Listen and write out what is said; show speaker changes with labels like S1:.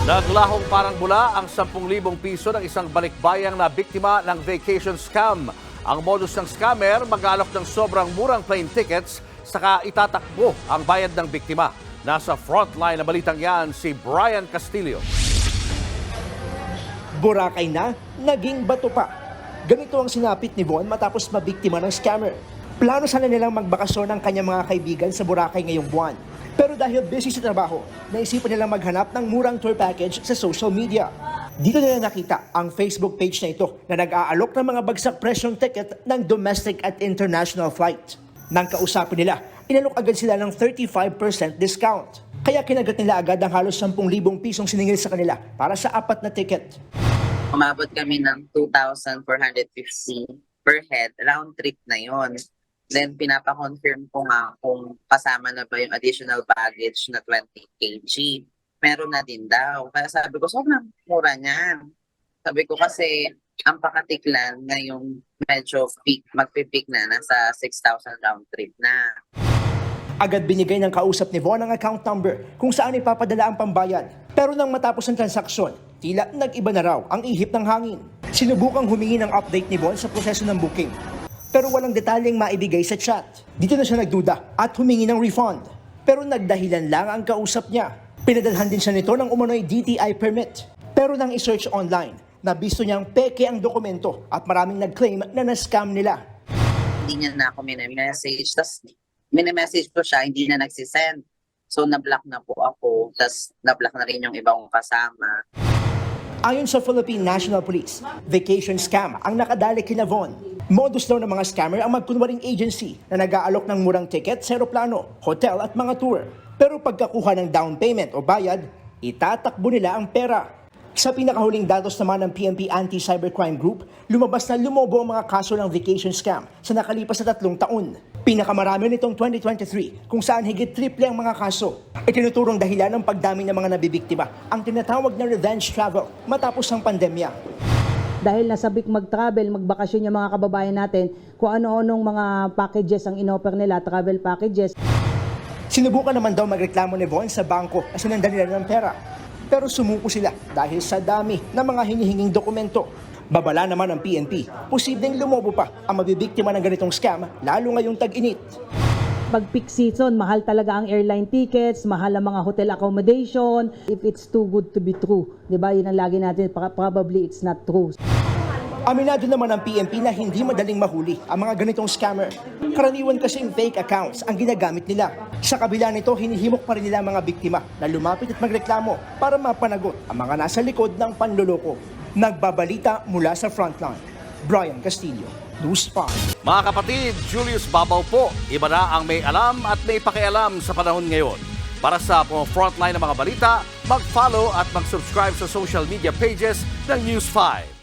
S1: Naglahong parang bula ang 10,000 piso ng isang balikbayang na biktima ng vacation scam. Ang modus ng scammer, mag-aalok ng sobrang murang plane tickets saka itatakbo ang bayad ng biktima. Nasa frontline na balitang yan si Brian Castillo.
S2: Boracay na, naging bato pa. Ganito ang sinapit ni Von matapos mabiktima ng scammer. Plano sana nilang magbakasyon ng kanyang mga kaibigan sa Boracay ngayong buwan. Pero dahil busy sa trabaho, naisipan nilang maghanap ng murang tour package sa social media. Dito nila nakita ang Facebook page na ito na nag-aalok ng mga bagsak presyong ticket ng domestic at international flight. Nang kausapin nila, inalok agad sila ng 35% discount. Kaya kinagat nila agad ang halos 10,000 pisong siningil sa kanila para sa 4 na ticket.
S3: Umabot kami ng 2,450 per head, round trip na yon. Then pinapa-confirm ko nga kung kasama na ba yung additional baggage na 20 kg. Meron na din daw. Kaya sabi ko, sobrang mura niyan. Sabi ko kasi ang Pakatiklan na yung medyo peak, magpipeak na, nasa 6,000 round trip na.
S2: Agad binigay ng kausap ni Von ang account number kung saan ipapadala ang pambayad. Pero nang matapos ang transaksyon, tila nag-iba na raw ang ihip ng hangin. Sinubukang humingi ng update ni Von sa proseso ng booking. Pero walang detalyeng maibigay sa chat. Dito na siya nagduda at humingi ng refund. Pero nagdahilan lang ang kausap niya. Pinadalhan din siya nito ng umano'y DTI permit. Pero nang isearch online, nabisto niyang peke ang dokumento at maraming nag-claim na na-scam nila.
S3: Hindi niya na ako minamessage. Tapos minamessage ko siya, hindi na nagsisend. So na-block na po ako. Tapos na-block na rin yung ibang kasama.
S2: Ayon sa Philippine National Police, vacation scam ang nakadali kina Von. Modus daw ng mga scammer ang magkunwaring agency na nag-aalok ng murang ticket sa aeroplano, hotel at mga tour. Pero pagkakuha ng down payment o bayad, itatakbo nila ang pera. Sa pinakahuling datos naman ng PNP Anti-Cybercrime Group, lumabas na lumobo ang mga kaso ng vacation scam sa nakalipas na 3 taon. Pinakamarami nitong 2023 kung saan higit triple ang mga kaso. Itinuturong dahilan ng pagdami ng mga nabibiktima ang tinatawag na revenge travel matapos ang pandemya.
S4: Dahil nasabik mag-travel, magbakasyon yung mga kababayan natin, kung ano-anong mga packages ang inoffer nila, travel packages.
S2: Sinubukan naman daw magreklamo ni Von sa bangko na sinundan nila ng pera. Pero sumuko sila dahil sa dami ng mga hinihinging dokumento. Babala naman ng PNP, posibleng lumobo pa ang mabibiktima ng ganitong scam lalo ngayong tag-init.
S4: Pag peak season, mahal talaga ang airline tickets, mahal ang mga hotel accommodation. If it's too good to be true, di ba? Yun ang lagi natin, probably it's not true.
S2: Aminado naman ng PNP na hindi madaling mahuli ang mga ganitong scammer. Karaniwan kasing fake accounts ang ginagamit nila. Sa kabila nito, hinihimok pa rin nila ang mga biktima na lumapit at magreklamo para mapanagot ang mga nasa likod ng panloloko. Nagbabalita mula sa frontline, Brian Castillo, News 5.
S1: Mga kapatid, Julius Babaw po. Iba na ang may alam at may pakialam sa panahon ngayon. Para sa frontline ng mga balita, mag-follow at mag-subscribe sa social media pages ng News 5.